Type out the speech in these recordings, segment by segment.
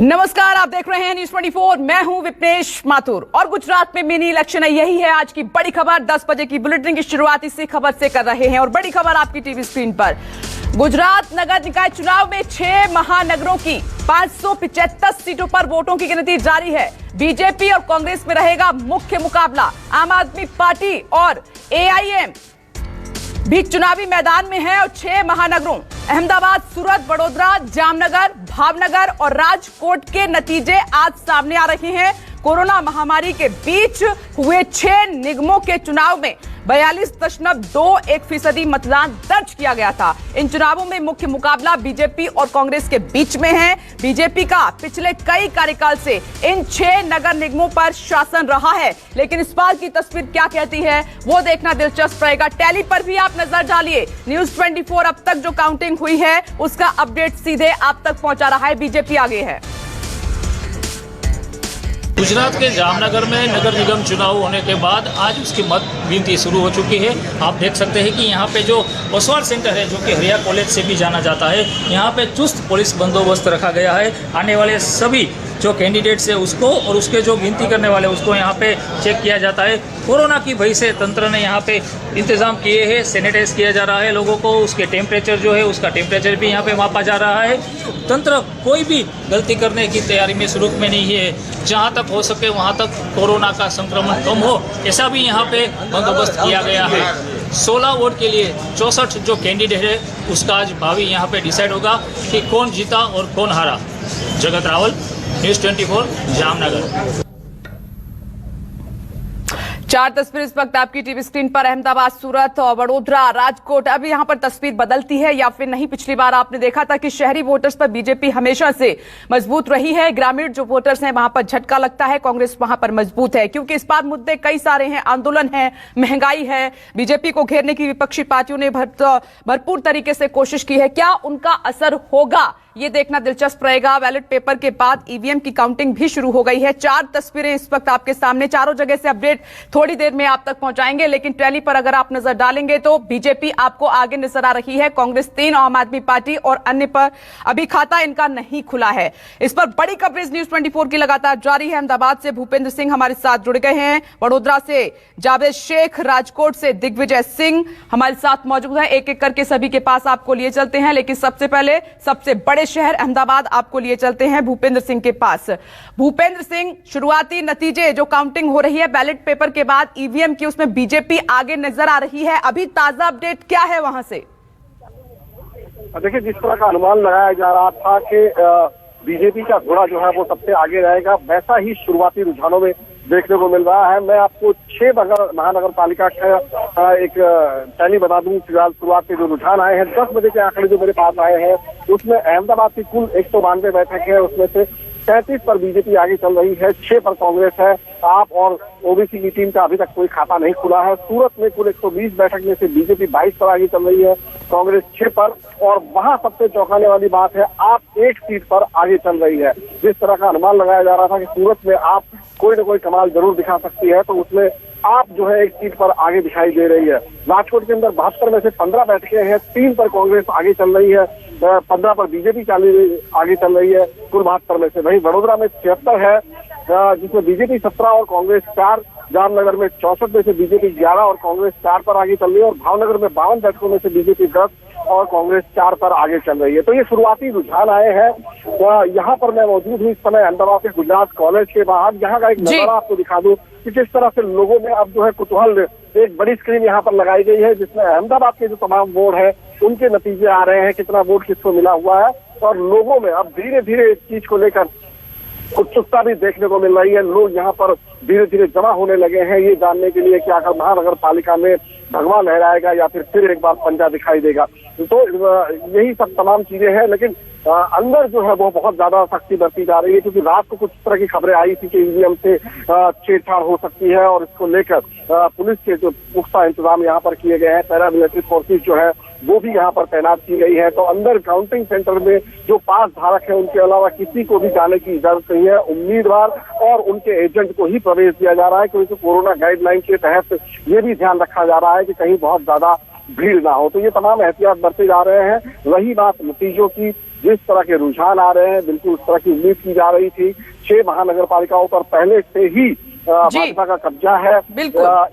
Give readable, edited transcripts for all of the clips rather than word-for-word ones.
नमस्कार, आप देख रहे हैं न्यूज 24। मैं हूं विपनेश माथुर और गुजरात में मिनी इलेक्शन है, यही है आज की बड़ी खबर। 10 बजे की बुलेटिन की शुरुआत इसी खबर से कर रहे हैं और बड़ी खबर आपकी टीवी स्क्रीन पर। गुजरात नगर निकाय चुनाव में 6 महानगरों की 575 सीटों पर वोटों की गिनती जारी है। बीजेपी और कांग्रेस में रहेगा मुख्य मुकाबला। आम आदमी पार्टी और एआईएम भी चुनावी मैदान में है और 6 महानगरों अहमदाबाद, सूरत, वडोदरा, जामनगर, भावनगर और राजकोट के नतीजे आज सामने आ रहे हैं। कोरोना महामारी के बीच हुए 6 निगमों के चुनाव में 42.21% मतदान दर्ज किया गया था। इन चुनावों में मुख्य मुकाबला बीजेपी और कांग्रेस के बीच में है। बीजेपी का पिछले कई कार्यकाल से इन 6 नगर निगमों पर शासन रहा है, लेकिन इस बार की तस्वीर क्या कहती है वो देखना दिलचस्प रहेगा। टैली पर भी आप नजर डालिए। न्यूज 24 अब तक जो काउंटिंग हुई है उसका अपडेट सीधे आप तक पहुंचा रहा है। बीजेपी आगे है। गुजरात के जामनगर में नगर निगम चुनाव होने के बाद आज उसकी मत गिनती शुरू हो चुकी है। आप देख सकते हैं कि यहाँ पे जो ओसवाल सेंटर है, जो कि हरिया कॉलेज से भी जाना जाता है, यहाँ पे चुस्त पुलिस बंदोबस्त रखा गया है। आने वाले सभी जो कैंडिडेट्स है उसको और उसके जो गिनती करने वाले उसको यहाँ पे चेक किया जाता है। कोरोना की वजह से तंत्र ने यहाँ पे इंतजाम किए हैं, सैनिटाइज किया जा रहा है लोगों को। उसके टेम्परेचर जो है उसका टेम्परेचर भी यहाँ पे मापा जा रहा है। तंत्र कोई भी गलती करने की तैयारी में शुरू में नहीं है। जहाँ तक हो सके वहाँ तक कोरोना का संक्रमण कम हो, ऐसा भी यहाँ पे बंदोबस्त किया गया है। 16 वोट के लिए 64 जो कैंडिडेट है उसका आज भावी यहाँ पे डिसाइड होगा कि कौन जीता और कौन हारा। जगत रावल, न्यूज 24, जामनगर। 4 तस्वीर इस वक्त आपकी टीवी स्क्रीन पर। अहमदाबाद, सूरत और वडोदरा, राजकोट। अब यहां पर तस्वीर बदलती है या फिर नहीं। पिछली बार आपने देखा था कि शहरी वोटर्स पर बीजेपी हमेशा से मजबूत रही है। ग्रामीण जो वोटर्स हैं वहां पर झटका लगता है। कांग्रेस वहां पर मजबूत है क्योंकि इस बार मुद्दे कई सारे हैं। आंदोलन है, महंगाई है। बीजेपी को घेरने की विपक्षी पार्टियों ने भरपूर तरीके से कोशिश की है। क्या उनका असर होगा ये देखना दिलचस्प रहेगा। बैलेट पेपर के बाद ईवीएम की काउंटिंग भी शुरू हो गई है। 4 तस्वीरें इस वक्त आपके सामने। चारों जगह से अपडेट थोड़ी देर में आप तक पहुंचाएंगे, लेकिन टैली पर अगर आप नजर डालेंगे तो बीजेपी आपको आगे नजर आ रही है। कांग्रेस 3, आम आदमी पार्टी और अन्य पर अभी खाता इनका नहीं खुला है। इस पर बड़ी कवरेज न्यूज 24 की लगातार जारी है। अहमदाबाद से भूपेंद्र सिंह हमारे साथ जुड़ गए हैं, वडोदरा से जावेद शेख, राजकोट से दिग्विजय सिंह हमारे साथ मौजूद है। एक एक करके सभी के पास आपको लिए चलते हैं, लेकिन सबसे पहले सबसे बड़े शहर अहमदाबाद आपको लिए चलते हैं भूपेंद्र सिंह के पास। भूपेंद्र सिंह, शुरुआती नतीजे जो काउंटिंग हो रही है बैलेट पेपर के बाद ईवीएम की, उसमें बीजेपी आगे नजर आ रही है। अभी ताजा अपडेट क्या है वहां से? देखिए, जिस तरह का अनुमान लगाया जा रहा था कि बीजेपी का घोड़ा जो है वो सबसे आगे रहेगा, वैसा ही शुरुआती रुझानों में देखने को मिल रहा है। मैं आपको 6 महानगर पालिका का एक टैली बता दूं। फिलहाल शुरुआत के जो रुझान आए हैं, 10 बजे के आंकड़े जो मेरे पास आए हैं, उसमें अहमदाबाद की कुल 192 बैठक है, उसमें से 37 पर बीजेपी आगे चल रही है, 6 पर कांग्रेस है। आप और ओबीसी की टीम का अभी तक कोई खाता नहीं खुला है। सूरत में कुल 120 बैठक में से बीजेपी 22 पर आगे चल रही है, कांग्रेस 6 पर। और वहां सबसे चौंकाने वाली बात है, आप 1 सीट पर आगे चल रही है। जिस तरह का अनुमान लगाया जा रहा था कि सूरत में आप कोई न कोई कमाल जरूर दिखा सकती है, तो उसमें आप जो है 1 सीट पर आगे दिखाई दे रही है। राजकोट के अंदर 72 में से 15 बैठकें हैं, 3 पर कांग्रेस आगे चल रही है, 15 पर बीजेपी आगे चल रही है, कुल 72 में से। वहीं वडोदरा में 76 है, जिसमें बीजेपी 17 और कांग्रेस 4। जामनगर में 64 में से बीजेपी 11 और कांग्रेस 4 पर आगे चल रही है। और भावनगर में 52 बैठकों में से बीजेपी 10 और कांग्रेस 4 पर आगे चल रही है। तो ये शुरुआती रुझान आए हैं। यहाँ पर मैं मौजूद हूँ इस समय अहमदाबाद के गुजरात कॉलेज के बाहर। यहाँ का एक नजारा आपको दिखा दूं कि किस तरह से लोगों में अब जो है कुतूहल। एक बड़ी स्क्रीन यहाँ पर लगाई गई है जिसमें अहमदाबाद के जो तमाम वोट है उनके नतीजे आ रहे हैं, कितना वोट किसको मिला हुआ है। और लोगों में अब धीरे धीरे इस चीज को लेकर उत्सुकता भी देखने को मिल रही है। लोग यहाँ पर धीरे धीरे जमा होने लगे हैं ये जानने के लिए कि आखिर महानगर पालिका में भगवा लहराएगा या फिर एक बार पंजा दिखाई देगा। तो यही सब तमाम चीजें हैं, लेकिन अंदर जो है वो बहुत ज्यादा सख्ती बरती जा रही है, क्योंकि रात को कुछ तरह की खबरें आई थी कि ईवीएम से छेड़छाड़ हो सकती है और इसको लेकर पुलिस के जो पुख्ता इंतजाम यहाँ पर किए गए हैं। पैरामिलिट्री फोर्सेस जो है वो भी यहाँ पर तैनात की गई है। तो अंदर काउंटिंग सेंटर में जो 5 धारक है उनके अलावा किसी को भी जाने की इजाजत नहीं है। उम्मीदवार और उनके एजेंट को ही प्रवेश दिया जा रहा है, क्योंकि कोरोना गाइडलाइन के तहत ये भी ध्यान रखा जा रहा है कि कहीं बहुत ज्यादा भीड़ ना हो। तो ये तमाम एहतियात बरते जा रहे हैं। वही बात नतीजों की, जिस तरह के रुझान आ रहे हैं, बिल्कुल उस तरह की उम्मीद की जा रही थी। 6 महानगर पालिकाओं पर पहले से ही भाजपा का कब्जा है।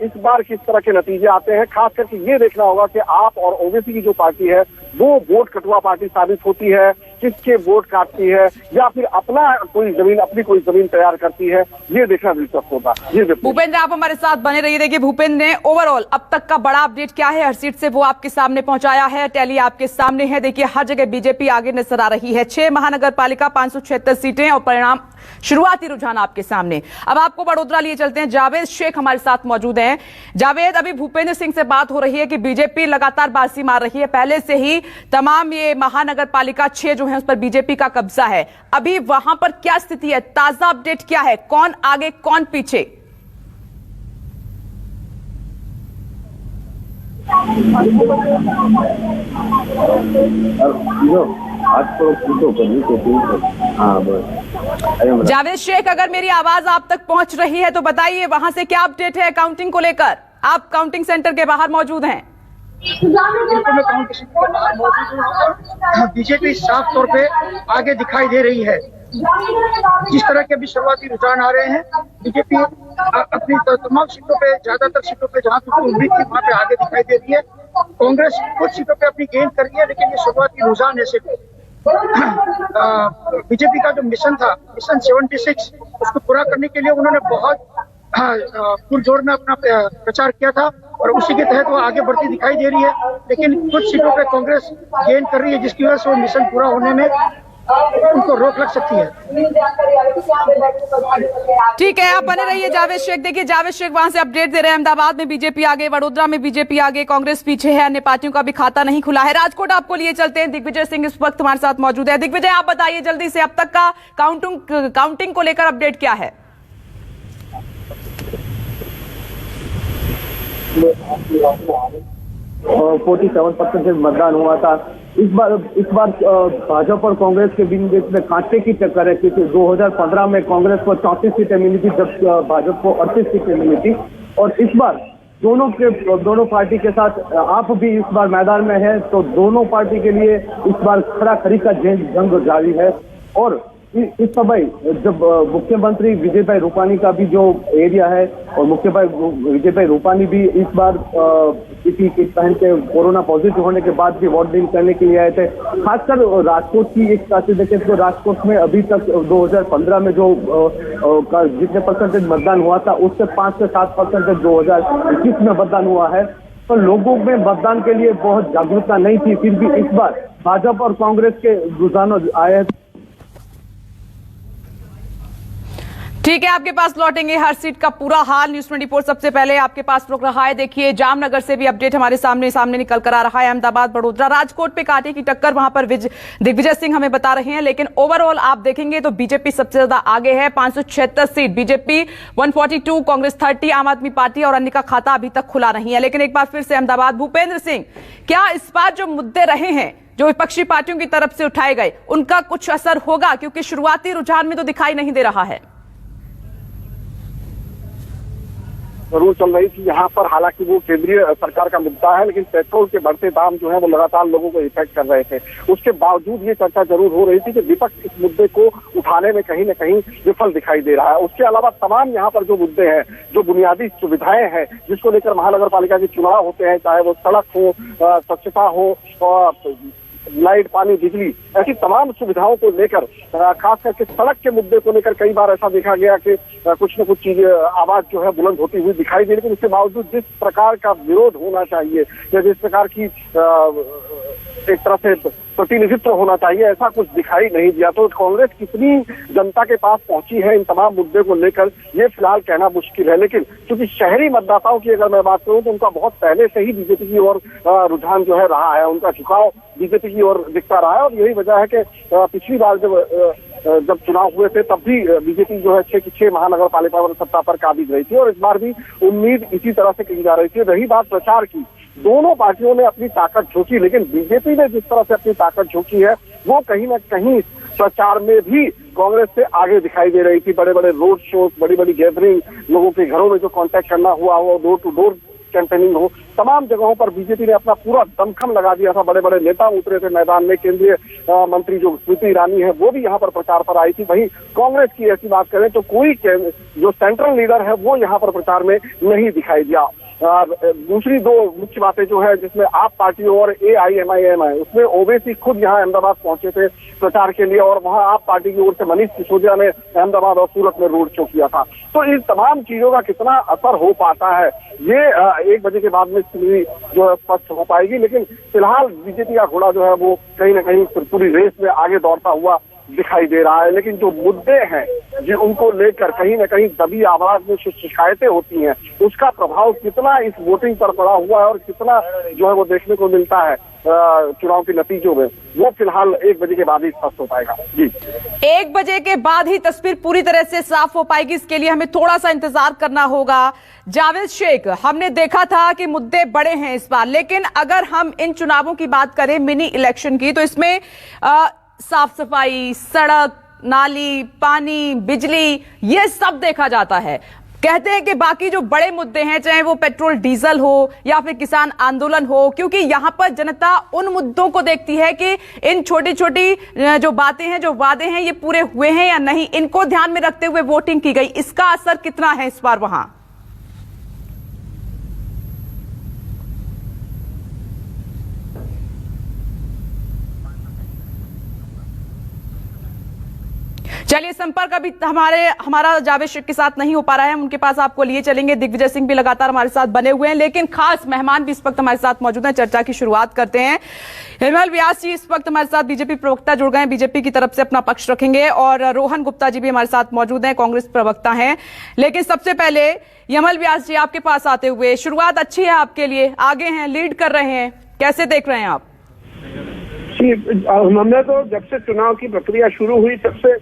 इस बार किस तरह के नतीजे आते हैं, खास करके ये देखना होगा कि आप और ओवैसी की जो पार्टी है वो वोट कटुआ पार्टी साबित होती है, किसके वोट काटती है, या फिर अपनी कोई जमीन तैयार करती है, ये देखना दिलचस्प होगा। भूपेंद्र, आप हमारे साथ बने रहिए। देखिए भूपेंद्र ने ओवरऑल अब तक का बड़ा अपडेट क्या है हर सीट से, वो आपके सामने पहुंचाया है। टैली आपके सामने है। देखिए हर जगह बीजेपी आगे नजर आ रही है। 6 महानगर पालिका, 576 सीटें और परिणाम, शुरुआती रुझान आपके सामने। अब आपको बड़ोदरा लिए चलते हैं। जावेद शेख हमारे साथ मौजूद हैं। जावेद, अभी भूपेंद्र सिंह से बात हो रही है कि बीजेपी लगातार बाजी मार रही है। पहले से ही तमाम ये महानगर पालिका 6 जो है उस पर बीजेपी का कब्जा है। अभी वहां पर क्या स्थिति है, ताजा अपडेट क्या है, कौन आगे कौन पीछे? जावेद शेख, अगर मेरी आवाज आप तक पहुंच रही है तो बताइए वहां से क्या अपडेट है काउंटिंग को लेकर। आप काउंटिंग सेंटर के बाहर मौजूद हैं। बीजेपी साफ तौर पे आगे दिखाई दे रही है। जिस तरह के अभी शुरुआती रुझान आ रहे हैं, बीजेपी अपनी तमाम सीटों पे, ज्यादातर सीटों पे जहां तक उम्मीद थी वहां पे आगे दिखाई दे रही है। कांग्रेस कुछ सीटों पे अपनी गेंद कर रही है, लेकिन ये शुरुआती रुझान ऐसे बीजेपी का जो मिशन था, मिशन 76, उसको पूरा करने के लिए उन्होंने बहुत पुरजोर में अपना प्रचार किया था और उसी के तहत वो आगे बढ़ती दिखाई दे रही है। लेकिन कुछ सीटों पे कांग्रेस गेन कर रही है, जिसकी वजह से वो मिशन पूरा होने में उनको रोक लग सकती है। ठीक है, आप बने रहिए जावेद शेख। देखिए जावेद शेख वहां से अपडेट दे रहे हैं। अहमदाबाद में बीजेपी आगे, वडोदरा में बीजेपी आगे, कांग्रेस पीछे है। अन्य पार्टियों का भी खाता नहीं खुला है। राजकोट आपको लिए चलते हैं। दिग्विजय सिंह इस वक्त हमारे साथ मौजूद है। दिग्विजय, आप बताइए जल्दी से अब तक का काउंटिंग को लेकर अपडेट क्या है? 47% मतदान हुआ था। इस बार भाजपा और कांग्रेस के बीच में कांटे की टक्कर है, क्योंकि 2015 में कांग्रेस को 34 सीटें मिली थी, जब भाजपा को 38 सीटें मिली थी। और इस बार दोनों पार्टी के साथ आप भी इस बार मैदान में है, तो दोनों पार्टी के लिए इस बार खरी का जंग जारी है। और इस समय जब मुख्यमंत्री विजय भाई रूपानी का भी जो एरिया है, और विजय भाई रूपानी भी इस बार किसी किट पहन के कोरोना पॉजिटिव होने के बाद भी वोट डील करने के लिए आए थे। खासकर राजकोट की एक बात देखें तो राजकोट में अभी तक 2015 में जो जितने परसेंटेज मतदान हुआ था, उससे 5 से 7% 2021 में मतदान हुआ है। तो लोगों में मतदान के लिए बहुत जागरूकता नहीं थी, फिर भी इस बार भाजपा और कांग्रेस के रुझान आए हैं। ठीक है, आपके पास लौटेंगे हर सीट का पूरा हाल। न्यूज़ 24 सबसे पहले आपके पास रुक रहा है। देखिए जामनगर से भी अपडेट हमारे सामने निकल कर आ रहा है। अहमदाबाद, बड़ोदरा, राजकोट पे कांटे की टक्कर, वहां पर दिग्विजय सिंह हमें बता रहे हैं। लेकिन ओवरऑल आप देखेंगे तो बीजेपी सबसे ज्यादा आगे है, 576 सीट, बीजेपी 142, कांग्रेस 30, आम आदमी पार्टी और अन्य का खाता अभी तक खुला नहीं है। लेकिन एक बार फिर से अहमदाबाद, भूपेंद्र सिंह, क्या इस बार जो मुद्दे रहे हैं, जो विपक्षी पार्टियों की तरफ से उठाए गए, उनका कुछ असर होगा? क्योंकि शुरुआती रुझान में तो दिखाई नहीं दे रहा है। जरूर चल रही थी यहाँ पर, हालांकि वो केंद्रीय सरकार का मुद्दा है, लेकिन पेट्रोल के बढ़ते दाम जो है वो लगातार लोगों को इफेक्ट कर रहे थे। उसके बावजूद ये चर्चा जरूर हो रही थी कि विपक्ष इस मुद्दे को उठाने में कहीं न कहीं विफल दिखाई दे रहा है। उसके अलावा तमाम यहाँ पर जो मुद्दे हैं, जो बुनियादी सुविधाएं हैं, जिसको लेकर महानगर पालिका के चुनाव होते हैं, चाहे वो सड़क हो, स्वच्छता हो, लाइट, पानी, बिजली, ऐसी तमाम सुविधाओं को लेकर, खास करके सड़क के मुद्दे को लेकर कई बार ऐसा देखा गया कि कुछ न कुछ चीजें, आवाज जो है बुलंद होती हुई दिखाई दी। लेकिन इसके बावजूद जिस प्रकार का विरोध होना चाहिए या जिस प्रकार की एक तरह से प्रतिनिधित्व होना चाहिए, ऐसा कुछ दिखाई नहीं दिया। तो कांग्रेस कितनी जनता के पास पहुंची है इन तमाम मुद्दे को लेकर, ये फिलहाल कहना मुश्किल है। लेकिन क्योंकि शहरी मतदाताओं की अगर मैं बात करूं तो उनका बहुत पहले से ही बीजेपी की ओर रुझान जो है रहा है, उनका झुकाव बीजेपी की ओर दिखता रहा है। और यही वजह है कि पिछली बार जब चुनाव हुए थे तब भी बीजेपी जो है 6 महानगर पालिका सत्ता पर काबिज रही थी, और इस बार भी उम्मीद इसी तरह से की जा रही थी। रही बात प्रचार की, दोनों पार्टियों ने अपनी ताकत झोंकी, लेकिन बीजेपी ने जिस तरह से अपनी ताकत झोंकी है वो कहीं न कहीं प्रचार में भी कांग्रेस से आगे दिखाई दे रही थी। बड़े बड़े रोड शो, बड़ी बड़ी गैदरिंग, लोगों के घरों में जो कांटेक्ट करना हुआ, डोर टू डोर कैंपेनिंग हो, तमाम जगहों पर बीजेपी ने अपना पूरा दमखम लगा दिया था। बड़े बड़े नेता उतरे थे मैदान में। केंद्रीय मंत्री जो स्मृति ईरानी है वो भी यहाँ पर प्रचार पर आई थी। वहीं कांग्रेस की ऐसी बात करें तो कोई जो सेंट्रल लीडर है वो यहाँ पर प्रचार में नहीं दिखाई दिया। दूसरी दो मुख्य बातें जो है जिसमें आप पार्टी और AIMIM है, उसमें ओवैसी खुद यहाँ अहमदाबाद पहुंचे थे प्रचार के लिए और वहां आप पार्टी की ओर से मनीष सिसोदिया ने अहमदाबाद और सूरत में रोड शो किया था। तो इन तमाम चीजों का कितना असर हो पाता है ये 1 बजे के बाद में जो है स्पष्ट हो पाएगी। लेकिन फिलहाल बीजेपी का घोड़ा जो है वो कहीं ना कहीं पूरी रेस में आगे दौड़ता हुआ दिखाई दे रहा है। लेकिन जो मुद्दे हैं जो उनको लेकर कहीं ना कहीं दबी आवाज में शिकायतें होती हैं, उसका प्रभाव कितना इस वोटिंग पर पड़ा हुआ है और कितना जो है वो देखने को मिलता है चुनाव के नतीजों में, वो फिलहाल 1 बजे के बाद ही स्पष्ट हो पाएगा। जी 1 बजे के बाद ही तस्वीर पूरी तरह से साफ हो पाएगी, इसके लिए हमें थोड़ा सा इंतजार करना होगा। जावेद शेख, हमने देखा था कि मुद्दे बड़े हैं इस बार, लेकिन अगर हम इन चुनावों की बात करें मिनी इलेक्शन की, तो इसमें साफ सफाई, सड़क, नाली, पानी, बिजली, ये सब देखा जाता है। कहते हैं कि बाकी जो बड़े मुद्दे हैं, चाहे वो पेट्रोल डीजल हो या फिर किसान आंदोलन हो, क्योंकि यहां पर जनता उन मुद्दों को देखती है कि इन छोटी छोटी जो बातें हैं, जो वादे हैं, ये पूरे हुए हैं या नहीं, इनको ध्यान में रखते हुए वोटिंग की गई। इसका असर कितना है इस बार वहां? चलिए, संपर्क अभी हमारा जावेद शेख के साथ नहीं हो पा रहा है, हम उनके पास आपको लिए चलेंगे। दिग्विजय सिंह भी लगातार हमारे साथ बने हुए हैं, लेकिन खास मेहमान भी इस वक्त हमारे साथ मौजूद हैं। चर्चा की शुरुआत करते हैं। हिमाल व्यास जी इस वक्त हमारे साथ बीजेपी प्रवक्ता जुड़ गए हैं, बीजेपी की तरफ से अपना पक्ष रखेंगे, और रोहन गुप्ता जी भी हमारे साथ मौजूद हैं, कांग्रेस प्रवक्ता हैं। लेकिन सबसे पहले यमल व्यास जी आपके पास आते हुए, शुरुआत अच्छी है आपके लिए, आगे हैं, लीड कर रहे हैं, कैसे देख रहे हैं आप? हमने तो जब से चुनाव की प्रक्रिया शुरू हुई तब से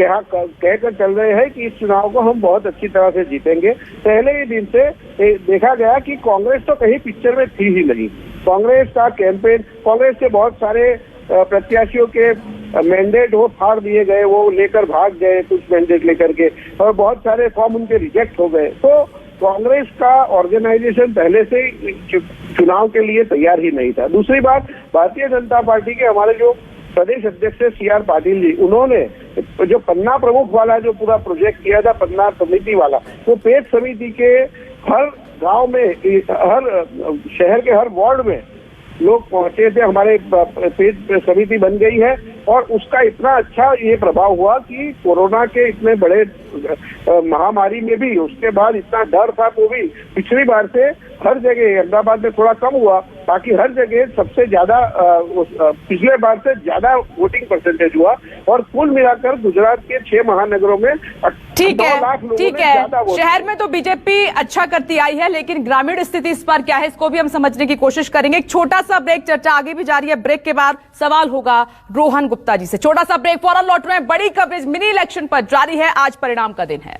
कहकर चल रहे हैं कि इस चुनाव को हम बहुत अच्छी तरह से जीतेंगे। पहले ही दिन से देखा गया कि कांग्रेस तो कहीं पिक्चर में थी ही नहीं। कांग्रेस का कैंपेन, कांग्रेस के बहुत सारे प्रत्याशियों के मैंडेट वो फाड़ दिए गए, वो लेकर भाग गए कुछ मैंडेट लेकर के, और बहुत सारे फॉर्म उनके रिजेक्ट हो गए। तो कांग्रेस का ऑर्गेनाइजेशन पहले से चुनाव के लिए तैयार ही नहीं था। दूसरी बात, भारतीय जनता पार्टी के हमारे जो प्रदेश अध्यक्ष CR पाटिल जी, उन्होंने जो पन्ना प्रमुख वाला जो पूरा प्रोजेक्ट किया था, पन्ना समिति वाला, वो पेट समिति के हर गांव में, हर शहर के हर वार्ड में लोग पहुंचे थे। हमारे पेट समिति बन गई है और उसका इतना अच्छा ये प्रभाव हुआ कि कोरोना के इतने बड़े महामारी में भी उसके बाद इतना डर था, वो भी पिछली बार से हर जगह, अहमदाबाद में थोड़ा कम हुआ, बाकी हर जगह सबसे ज्यादा पिछले बार से ज्यादा वोटिंग परसेंटेज हुआ। और कुल मिलाकर गुजरात के 6 महानगरों में 9 लाख लोगों ने ज्यादा वोट। शहर में तो बीजेपी अच्छा करती आई है, लेकिन ग्रामीण स्थिति इस बार क्या है, इसको भी हम समझने की कोशिश करेंगे। एक छोटा सा ब्रेक, चर्चा आगे भी जारी है। ब्रेक के बाद सवाल होगा रोहन गुप्ता जी से। छोटा सा ब्रेक, फौरन लौट रहे हैं। बड़ी कवरेज मिनी इलेक्शन पर जारी है, आज परिणाम का दिन है।